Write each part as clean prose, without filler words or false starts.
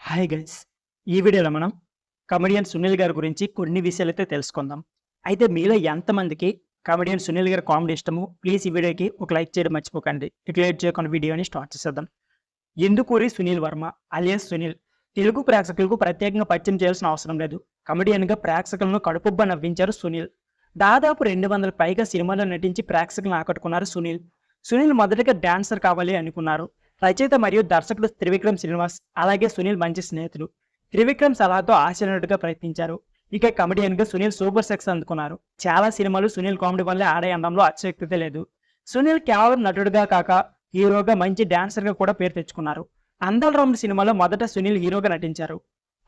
Hi guys! ఈ వీడియోలో మనం కమెడియన్ సునీల్ గారి గురించి కొన్ని విషయాలైతే తెలుసుకుందాం. అయితే మీలో ఎంతమందికి కమెడియన్ సునీల్ గారి కామెడీ ఇష్టమో ప్లీజ్ ఈ వీడియోకి ఒక లైక్ చేయడం మర్చిపోకండి. ఇక లేట్ చేయకుండా వీడియోని స్టార్ట్ చేసేద్దాం. ఇందుకూరి సునీల్ వర్మ అలియాస్ సునీల్ తెలుగు ప్రేక్షకులకు ప్రత్యేకంగా పరిచయం చేయాల్సిన అవసరం లేదు. కమెడియన్‌గా ప్రేక్షకులను కడుపుబ్బా నవ్వించారు సునీల్. దాదాపు 200 పైగా సినిమాల్లో నటించి ప్రేక్షకులను ఆకట్టుకున్నారు సునీల్. సునీల్ మొదటగా డాన్సర్ కావాలి అనుకున్నారు. రచయిత మరియు దర్శకుడు త్రివిక్రమ్ శ్రీనివాస్ అలాగే సునీల్ మంచి స్నేహితులు. త్రివిక్రమ్ సలహాతో ఆశనటుడిగా ప్రయత్నించారు. ఇక కమెడియన్‌గా సునీల్ సూపర్ సక్సెస్ అందుకున్నారు. చాలా సినిమాలు సునీల్ కామెడీ వల్లే ఆడే అనడంలో అతిశయోక్తి లేదు. సునీల్ కేవలం నటుడిగా కాక హీరోగా మంచి డాన్సర్‌గా కూడా పేరు తెచ్చుకున్నారు. 'అందాల రాముడు' సినిమాలో మొదట సునీల్ హీరోగా నటించారు.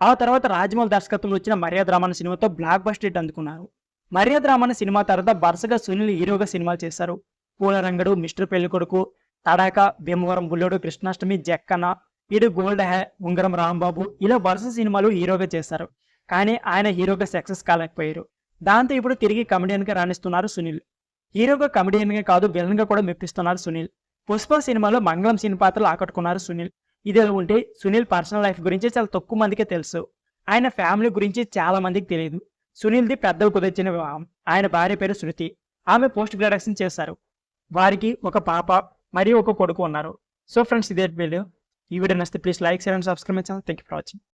ఆ తర్వాత రాజమౌళి దర్శకత్వంలో వచ్చిన 'మర్యాద రామన్న' సినిమాతో బ్లాక్ బస్టర్ హిట్ అందుకున్నారు. 'మర్యాద రామన్న' సినిమా తర్వాత వరుసగా సునీల్ హీరోగా సినిమాలు చేశారు. 'పూలరంగడు', 'మిస్టర్ పెళ్ళికొడుకు', 'తడాక', 'భీమవరం బుల్లోడు', 'కృష్ణాష్టమి', 'జక్కన్న', 'ఈడు గోల్డ్ హై', 'ఉంగరం రాంబాబు' ఇలా వరుస సినిమాలు హీరోగా చేశారు. కానీ ఆయన హీరోగా సక్సెస్ కాలేకపోయారు. దాంతో ఇప్పుడు తిరిగి కమెడియన్‌గా రాణిస్తున్నారు సునీల్. హీరోగా కమెడియన్‌గా కాదు విలన్‌గా కూడా మెప్పిస్తున్నారు సునీల్. 'పుష్ప' సినిమాలో మంగళం సీన్ పాత్రలు ఆకట్టుకున్నారు సునీల్. ఇదిలా ఉంటే సునీల్ పర్సనల్ లైఫ్ గురించి చాలా తక్కువ మందికే తెలుసు. ఆయన ఫ్యామిలీ గురించి చాలా మందికి తెలియదు. సునీల్‌ది పెద్దలు కుదిర్చిన వివాహం. ఆయన భార్య పేరు శృతి. ఆమె పోస్ట్ గ్రాడ్యుయేషన్ చేశారు. వారికి ఒక పాప మరియు ఒక కొడుకు ఉన్నారు. సో ఫ్రెండ్స్, ఇదే వీడియో. ఈ వీడియో నచ్చితే please like, share and subscribe my channel. Thank you for watching.